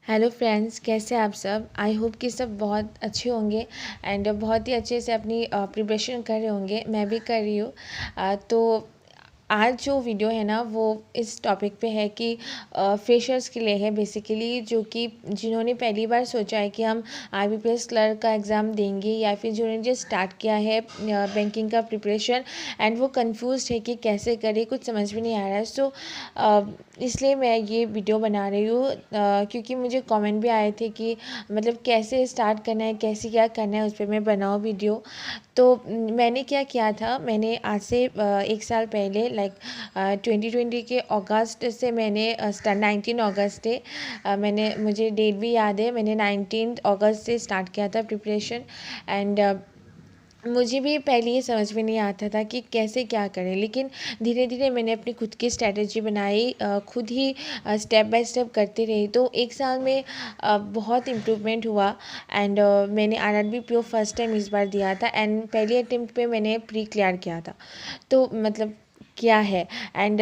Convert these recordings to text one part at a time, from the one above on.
Hello friends, कैसे हैं आप सब। आई होप कि सब बहुत अच्छे होंगे एंड बहुत ही अच्छे से अपनी प्रिपरेशन कर रहे होंगे। मैं भी कर रही हूँ। तो आज जो वीडियो है ना वो इस टॉपिक पे है कि फ्रेशर्स के लिए है बेसिकली, जो कि जिन्होंने पहली बार सोचा है कि हम आईबीपीएस क्लर्क का एग्ज़ाम देंगे, या फिर जिन्होंने जो स्टार्ट किया है बैंकिंग का प्रिपरेशन एंड वो कंफ्यूज है कि कैसे करें, कुछ समझ में नहीं आ रहा है। सो इसलिए मैं ये वीडियो बना रही हूँ क्योंकि मुझे कमेंट भी आए थे कि मतलब कैसे स्टार्ट करना है, कैसे क्या करना है, उस पर मैं बनाऊँ वीडियो। तो मैंने क्या किया था, मैंने आज से 1 साल पहले लाइक 2020 के अगस्त से मैंने 19 अगस्त है, मैंने मुझे डेट भी याद है, मैंने 19 अगस्त से स्टार्ट किया था प्रिपरेशन। एंड मुझे भी पहले ये समझ में नहीं आता था कि कैसे क्या करें, लेकिन धीरे धीरे मैंने अपनी खुद की स्ट्रेटजी बनाई, खुद ही स्टेप बाय स्टेप करती रही। तो 1 साल में बहुत इम्प्रूवमेंट हुआ। एंड मैंने आरआरबी पीओ फर्स्ट टाइम इस बार दिया था एंड पहले अटेम्प्ट पे मैंने प्री क्लियर किया था। तो मतलब क्या है। एंड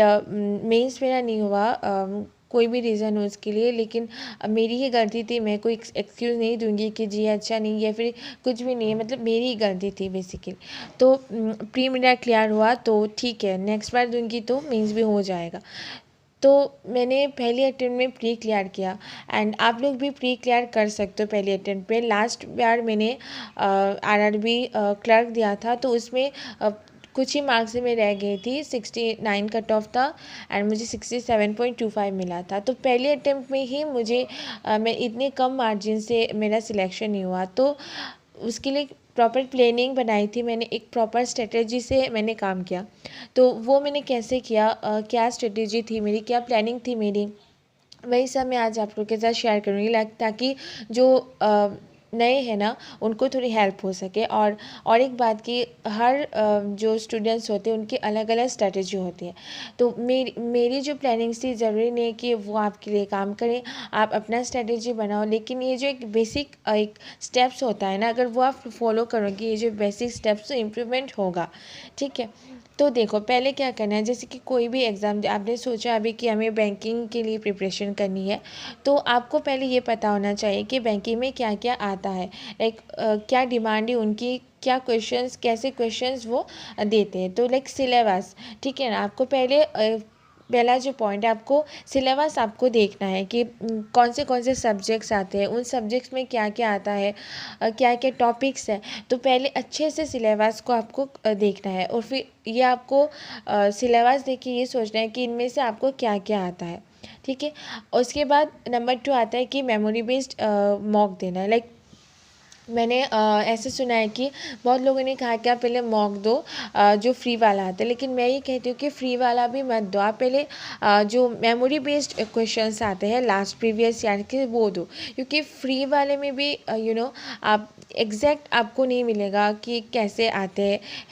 मेंस मेरा नहीं हुआ, कोई भी रीज़न हो उसके लिए, लेकिन मेरी ही गलती थी। मैं कोई एक्सक्यूज़ नहीं दूंगी कि जी अच्छा नहीं या फिर कुछ भी नहीं है, मतलब मेरी ही गलती थी बेसिकली। तो प्री मेरा क्लियर हुआ तो ठीक है, नेक्स्ट बार दूंगी तो मेंस भी हो जाएगा। तो मैंने पहले अटेम्प्ट में प्री क्लियर किया एंड आप लोग भी प्री क्लियर कर सकते हो पहले अटेम्प्ट पे। लास्ट बार मैंने आरआरबी क्लर्क दिया था, तो उसमें कुछ ही मार्क्स से मैं रह गई थी, 69 कट ऑफ था एंड मुझे 67.25 मिला था। तो पहले अटेम्प्ट में ही मुझे मैं इतने कम मार्जिन से मेरा सिलेक्शन नहीं हुआ। तो उसके लिए प्रॉपर प्लानिंग बनाई थी मैंने, एक प्रॉपर स्ट्रेटेजी से मैंने काम किया। तो वो मैंने कैसे किया, क्या स्ट्रेटेजी थी मेरी, क्या प्लानिंग थी मेरी, वही सब मैं आज आप लोगों के साथ शेयर करूँगी, लाइक ताकि जो नए हैं ना उनको थोड़ी हेल्प हो सके। और एक बात कि हर जो स्टूडेंट्स होते हैं उनकी अलग अलग स्ट्रेटजी होती है। तो मेरी जो प्लानिंग्स थी, ज़रूरी नहीं कि वो आपके लिए काम करें, आप अपना स्ट्रेटजी बनाओ, लेकिन ये जो एक बेसिक एक स्टेप्स होता है ना, अगर वो आप फॉलो करोगे, ये जो बेसिक स्टेप्स, तो इम्प्रूवमेंट होगा। ठीक है। तो देखो पहले क्या करना है, जैसे कि कोई भी एग्ज़ाम आपने सोचा अभी कि हमें बैंकिंग के लिए प्रिपरेशन करनी है, तो आपको पहले ये पता होना चाहिए कि बैंकिंग में क्या क्या आता है, लाइक क्या डिमांड है उनकी, क्या क्वेश्चंस, कैसे क्वेश्चंस वो देते हैं। तो लाइक सिलेबस, ठीक है ना। आपको पहले पहला जो पॉइंट है, आपको सिलेबस आपको देखना है कि कौन से सब्जेक्ट्स आते हैं, उन सब्जेक्ट्स में क्या क्या आता है, क्या क्या टॉपिक्स हैं। तो पहले अच्छे से सिलेबस को आपको देखना है, और फिर ये आपको सिलेबस देख के ये सोचना है कि इनमें से आपको क्या क्या आता है। ठीक है। उसके बाद नंबर 2 आता है कि मेमोरी बेस्ड मॉक देना है। लाइक मैंने ऐसे सुना है कि बहुत लोगों ने कहा कि आप पहले मॉक दो जो फ्री वाला आता है, लेकिन मैं ये कहती हूँ कि फ्री वाला भी मत दो, आप पहले जो मेमोरी बेस्ड क्वेश्चंस आते हैं लास्ट प्रीवियस ईयर के, वो दो। क्योंकि फ्री वाले में भी आप एग्जैक्ट आपको नहीं मिलेगा कि कैसे आते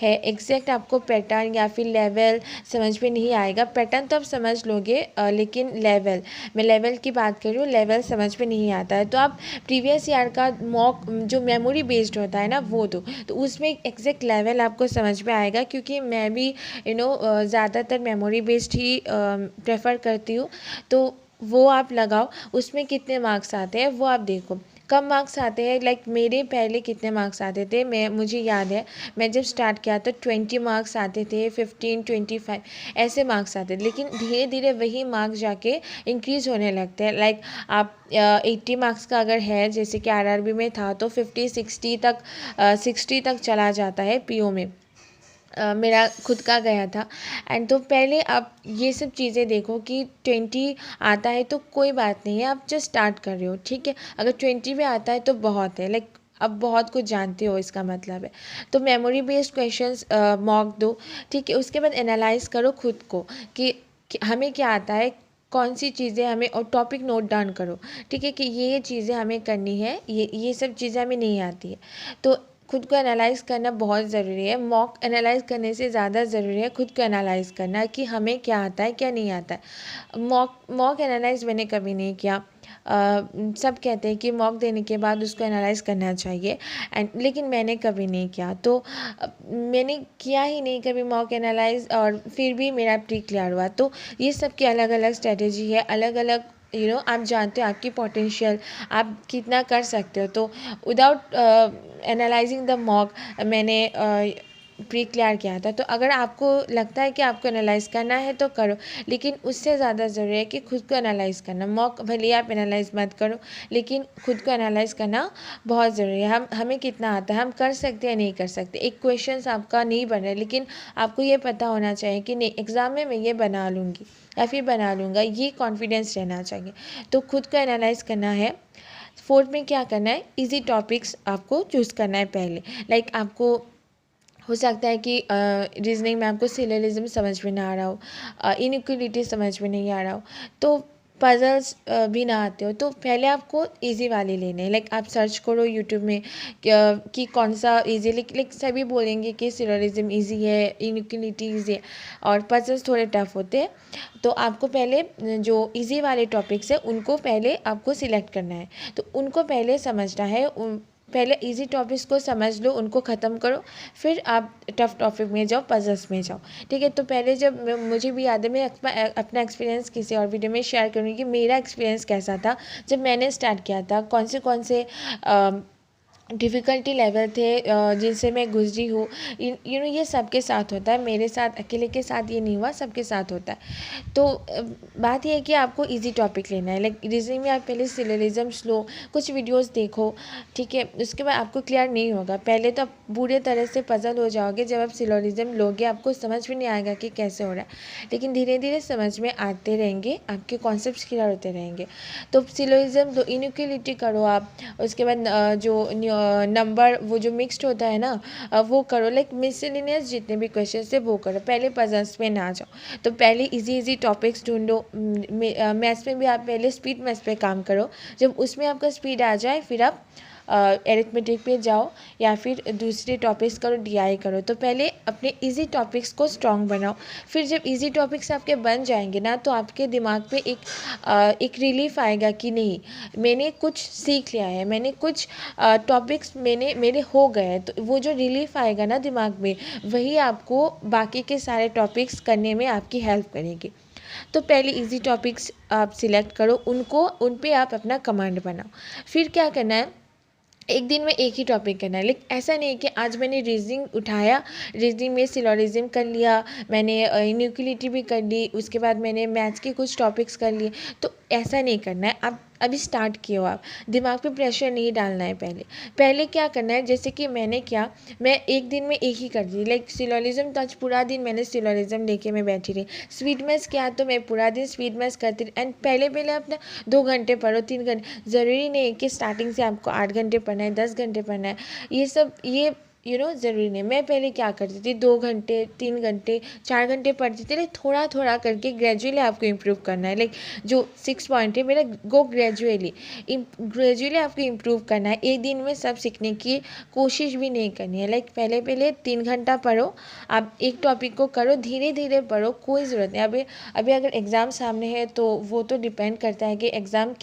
हैं, एग्जैक्ट आपको पैटर्न या फिर लेवल समझ में नहीं आएगा। पैटर्न तो आप समझ लोगे, लेकिन लेवल, मैं लेवल की बात कर रही हूँ, लेवल समझ में नहीं आता है। तो आप प्रीवियस ईयर का मॉक जो मेमोरी बेस्ड होता है ना वो दो, तो उसमें एग्जैक्ट लेवल आपको समझ में आएगा। क्योंकि मैं भी ज़्यादातर मेमोरी बेस्ड ही प्रेफर करती हूँ। तो वो आप लगाओ, उसमें कितने मार्क्स आते हैं वो आप देखो। कम मार्क्स आते हैं, लाइक मेरे पहले कितने मार्क्स आते थे, मुझे याद है मैं जब स्टार्ट किया तो 20 मार्क्स आते थे, 15, 25 ऐसे मार्क्स आते थे। लेकिन धीरे धीरे वही मार्क्स जाके इंक्रीज़ होने लगते हैं। लाइक आप 80 मार्क्स का अगर है, जैसे कि आरआरबी में था, तो 50, 60 तक 60 तक चला जाता है पीओ में। मेरा खुद का गया था। एंड तो पहले आप ये सब चीज़ें देखो कि 20 आता है तो कोई बात नहीं है, आप जस्ट स्टार्ट कर रहे हो। ठीक है। अगर 20 भी आता है तो बहुत है, लाइक अब बहुत कुछ जानते हो इसका मतलब है। तो मेमोरी बेस्ड क्वेश्चंस मॉक दो। ठीक है। उसके बाद एनालाइज करो खुद को कि हमें क्या आता है, कौन सी चीज़ें हमें, और टॉपिक नोट डाउन करो। ठीक है, कि ये चीज़ें हमें करनी है, ये सब चीज़ें हमें नहीं आती है। तो खुद को एनालाइज करना बहुत ज़रूरी है। मॉक एनालाइज करने से ज़्यादा ज़रूरी है खुद को एनालाइज करना कि हमें क्या आता है क्या नहीं आता है। मॉक एनालाइज मैंने कभी नहीं किया। सब कहते हैं कि मॉक देने के बाद उसको एनालाइज करना चाहिए, एंड लेकिन मैंने कभी नहीं किया। तो मैंने किया ही नहीं कभी मॉक एनालाइज, और फिर भी मेरा प्री क्लियर हुआ। तो ये सब की अलग अलग स्ट्रेटेजी है, अलग अलग आप जानते हो आपकी पोटेंशियल, आप कितना कर सकते हो। तो विदाउट एनालाइजिंग द मॉक मैंने प्री क्लियर किया था। तो अगर आपको लगता है कि आपको एनालाइज करना है तो करो, लेकिन उससे ज़्यादा ज़रूरी है कि खुद को एनालाइज करना। मॉक भले आप एनालाइज मत करो, लेकिन खुद को एनालाइज करना बहुत ज़रूरी है। हमें कितना आता है, हम कर सकते हैं नहीं कर सकते। एक क्वेश्चन आपका नहीं बन रहा है, लेकिन आपको ये पता होना चाहिए कि नहीं, एग्ज़ाम में मैं ये बना लूँगी या फिर बना लूँगा, ये कॉन्फिडेंस रहना चाहिए। तो खुद को एनालाइज करना है। फोर्थ में क्या करना है, इजी टॉपिक्स आपको चूज़ करना है पहले। लाइक आपको हो सकता है कि रीजनिंग में आपको सिलोजिज्म समझ में ना आ रहा हो, इनइक्वलिटी समझ में नहीं आ रहा हो, तो पजल्स भी ना आते हो, तो पहले आपको इजी वाले लेने हैं। लाइक आप सर्च करो यूट्यूब में कि कौन सा इजी, लाइक सभी बोलेंगे कि सिलोजिज्म इजी है, इनइक्वलिटी इजी है, और पजल्स थोड़े टफ होते हैं। तो आपको पहले जो इजी वाले टॉपिक्स है उनको पहले आपको सिलेक्ट करना है। तो उनको पहले समझना है, पहले इजी टॉपिक्स को समझ लो, उनको ख़त्म करो, फिर आप टफ टॉपिक में जाओ, पजल्स में जाओ। ठीक है। तो पहले जब मुझे भी याद है, मैं अपना एक्सपीरियंस किसी और वीडियो में शेयर करूँगी कि मेरा एक्सपीरियंस कैसा था जब मैंने स्टार्ट किया था, कौन से डिफ़िकल्टी लेवल थे जिनसे मैं गुजरी हूँ। ये सबके साथ होता है, मेरे साथ अकेले के साथ ये नहीं हुआ, सबके साथ होता है। तो बात ये है कि आपको इजी टॉपिक लेना है। लाइक रीजनिंग में आप पहले सिलोजिज्म्स लो, कुछ वीडियोस देखो, ठीक है। उसके बाद आपको क्लियर नहीं होगा, पहले तो आप बुरे तरह से पजल हो जाओगे। जब आप सिलोजिज्म लोगे आपको समझ में नहीं आएगा कि कैसे हो रहा है, लेकिन धीरे धीरे समझ में आते रहेंगे, आपके कॉन्सेप्ट्स क्लियर होते रहेंगे। तो सिलोजिज्म दो, इनइक्वलिटी करो आप, उसके बाद जो नंबर वो जो मिक्स्ड होता है ना, वो करो। लाइक मिसलिनियस जितने भी क्वेश्चन है वो करो, पहले पजल्स में ना जाओ। तो पहले इजी टॉपिक्स ढूंढो। मैथ्स में भी आप पहले स्पीड मैथ्स पे काम करो, जब उसमें आपका स्पीड आ जाए फिर आप एरिथमेटिक पे जाओ या फिर दूसरे टॉपिक्स करो, डीआई करो। तो पहले अपने इजी टॉपिक्स को स्ट्रॉन्ग बनाओ, फिर जब इजी टॉपिक्स आपके बन जाएंगे ना, तो आपके दिमाग पे एक रिलीफ आएगा कि नहीं, मैंने कुछ सीख लिया है, मैंने कुछ टॉपिक्स मेरे हो गए हैं। तो वो जो रिलीफ आएगा ना दिमाग में, वही आपको बाकी के सारे टॉपिक्स करने में आपकी हेल्प करेगी। तो पहले इजी टॉपिक्स आप सिलेक्ट करो, उन पे आप अपना कमांड बनाओ। फिर क्या करना है, एक दिन में एक ही टॉपिक करना है। लेकिन ऐसा नहीं है कि आज मैंने रीजनिंग उठाया, रीजनिंग में सिलोजिज्म कर लिया, मैंने इनइक्वलिटी भी कर ली, उसके बाद मैंने मैथ्स के कुछ टॉपिक्स कर लिए। तो ऐसा नहीं करना है। आप अभी स्टार्ट किए हो, आप दिमाग पे प्रेशर नहीं डालना है। पहले क्या करना है, जैसे कि मैंने क्या, मैं एक दिन में एक ही कर दी। लाइक सिलोजिज्म तो आज पूरा दिन मैंने सिलोजिज्म लेके मैं बैठी रही। स्पीड मैथ्स क्या, तो मैं पूरा दिन स्पीड मैथ्स करती रही। एंड पहले अपना 2 घंटे पढ़ो, 3 घंटे, ज़रूरी नहीं कि स्टार्टिंग से आपको 8 घंटे पढ़ना है, 10 घंटे पढ़ना है। ये ज़रूरी नहीं। मैं पहले क्या करती थी, 2 घंटे, 3 घंटे, 4 घंटे पढ़ती थी। लाइक थोड़ा थोड़ा करके ग्रेजुअली आपको इम्प्रूव करना है। लाइक जो 6 पॉइंट है मेरा, गो ग्रेजुअली आपको इम्प्रूव करना है। एक दिन में सब सीखने की कोशिश भी नहीं करनी है। लाइक पहले 3 घंटा पढ़ो, आप एक टॉपिक को करो, धीरे धीरे पढ़ो, कोई ज़रूरत नहीं। अभी अगर एग्ज़ाम सामने है तो वो तो डिपेंड करता है कि एग्ज़ाम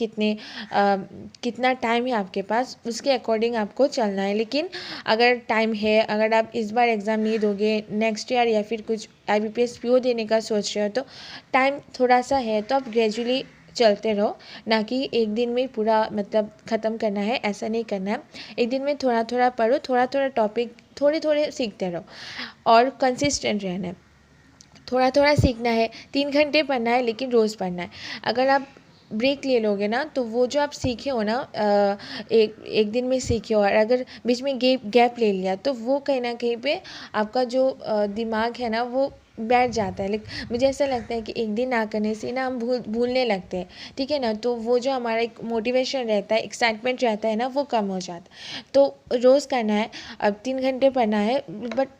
कितना टाइम है आपके पास, उसके अकॉर्डिंग आपको चलना है। लेकिन अगर टाइम है, अगर आप इस बार एग्ज़ाम नहीं दोगे, नेक्स्ट ईयर या फिर कुछ IBPS PO देने का सोच रहे हो, तो टाइम थोड़ा सा है, तो आप ग्रेजुअली चलते रहो। ना कि एक दिन में पूरा मतलब ख़त्म करना है, ऐसा नहीं करना है। एक दिन में थोड़ा थोड़ा पढ़ो, थोड़ा थोड़ा टॉपिक थोड़े थोड़े सीखते रहो, और कंसिस्टेंट रहना है। थोड़ा थोड़ा सीखना है, 3 घंटे पढ़ना है, लेकिन रोज़ पढ़ना है। अगर आप ब्रेक ले लोगे ना, तो वो जो आप सीखे हो ना, एक दिन में सीखे हो, और अगर बीच में गैप ले लिया, तो वो कहीं ना कहीं पे आपका जो दिमाग है ना, वो बैठ जाता है। लेकिन मुझे ऐसा लगता है कि एक दिन ना करने से ना हम भूलने लगते हैं, ठीक है ना। तो वो जो हमारा एक मोटिवेशन रहता है, एक्साइटमेंट रहता है ना, वो कम हो जाता है। तो रोज़ करना है। अब 3 घंटे पढ़ना है,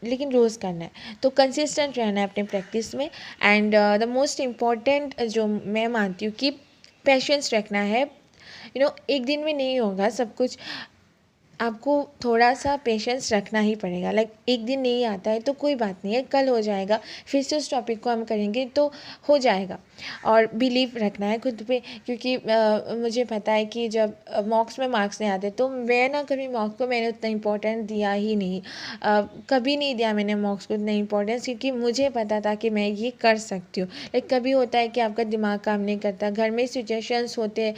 लेकिन रोज़ करना है। तो कंसिस्टेंट रहना है अपने प्रैक्टिस में। एंड द मोस्ट इम्पॉर्टेंट जो मैं मानती हूँ कि पेशेंस रखना है। एक दिन में नहीं होगा सब कुछ। आपको थोड़ा सा पेशेंस रखना ही पड़ेगा। लाइक एक दिन नहीं आता है तो कोई बात नहीं है, कल हो जाएगा, फिर से उस टॉपिक को हम करेंगे तो हो जाएगा। और बिलीव रखना है खुद पे, क्योंकि मुझे पता है कि जब मॉक्स में मार्क्स नहीं आते तो मैं ना कभी मॉक्स को मैंने उतना इम्पोर्टेंस दिया ही नहीं। कभी नहीं दिया मैंने मॉक्स को उतना इम्पोर्टेंस, क्योंकि मुझे पता था कि मैं ये कर सकती हूँ। लाइक कभी होता है कि आपका दिमाग काम नहीं करता, घर में सिचुएशंस होते हैं,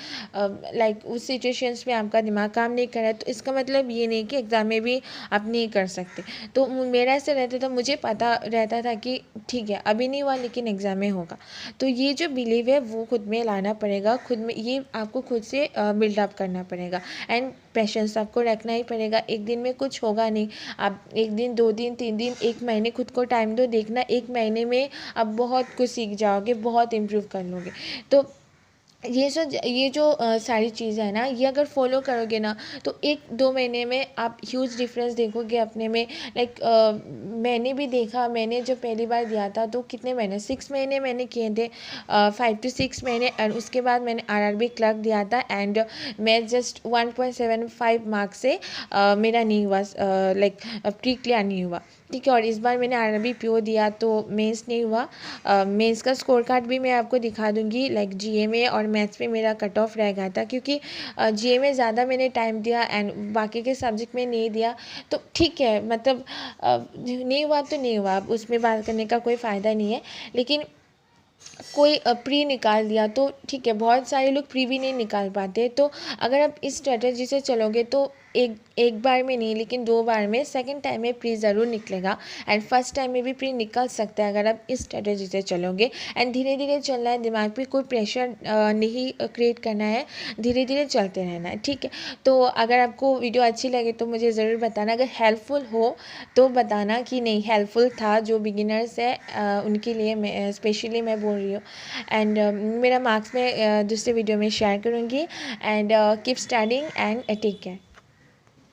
लाइक उस सिचुएशंस में आपका दिमाग काम नहीं कर रहा है, तो इसका मतलब ये नहीं कि एग्ज़ाम में भी आप नहीं कर सकते। तो मेरा ऐसे रहता था, मुझे पता रहता था कि ठीक है अभी नहीं हुआ लेकिन एग्ज़ाम में होगा। तो ये जो बिलीव है वो खुद में लाना पड़ेगा, खुद में ये आपको खुद से बिल्डअप करना पड़ेगा। एंड पेशेंस आपको रखना ही पड़ेगा। एक दिन में कुछ होगा नहीं, आप एक दिन, 2 दिन, 3 दिन, 1 महीने खुद को टाइम दो, देखना 1 महीने में आप बहुत कुछ सीख जाओगे, बहुत इम्प्रूव कर लोगे। तो ये जो सारी चीज़ें हैं ना, ये अगर फॉलो करोगे ना तो 1-2 महीने में आप ह्यूज डिफरेंस देखोगे अपने में। लाइक मैंने भी देखा, मैंने जब पहली बार दिया था तो कितने महीने, 6 महीने मैंने किए थे, 5 to 6 महीने। एंड उसके बाद मैंने आरआरबी क्लर्क दिया था एंड मैं जस्ट 1.75 मार्क्स से मेरा नहीं हुआ, लाइक प्री क्लियर नहीं हुआ, ठीक है। और इस बार मैंने आरआरबी पीओ दिया तो मेंस नहीं हुआ। मेंस का स्कोर कार्ड भी मैं आपको दिखा दूंगी। लाइक जीए में और मैथ्स में मेरा कट ऑफ रह गया था, क्योंकि जीए में ज़्यादा मैंने टाइम दिया एंड बाकी के सब्जेक्ट में नहीं दिया। तो ठीक है, मतलब नहीं हुआ तो नहीं हुआ, अब उसमें बात करने का कोई फ़ायदा नहीं है। लेकिन कोई प्री निकाल दिया तो ठीक है, बहुत सारे लोग प्री भी नहीं निकाल पाते। तो अगर आप इस स्ट्रेटजी से चलोगे तो एक बार में नहीं लेकिन 2 बार में, सेकंड टाइम में प्री ज़रूर निकलेगा। एंड फर्स्ट टाइम में भी प्री निकल सकता है अगर आप इस स्ट्रेटजी से चलोगे। एंड धीरे धीरे चलना है, दिमाग पे कोई प्रेशर नहीं क्रिएट करना है, धीरे धीरे चलते रहना है, ठीक है। तो अगर आपको वीडियो अच्छी लगे तो मुझे ज़रूर बताना, अगर हेल्पफुल हो तो बताना कि नहीं हेल्पफुल था। जो बिगिनर्स है उनके लिए मैं स्पेशली मैं बोल रही हूँ। एंड मेरा मार्क्स में दूसरे वीडियो में शेयर करूँगी। And keep studying and take care.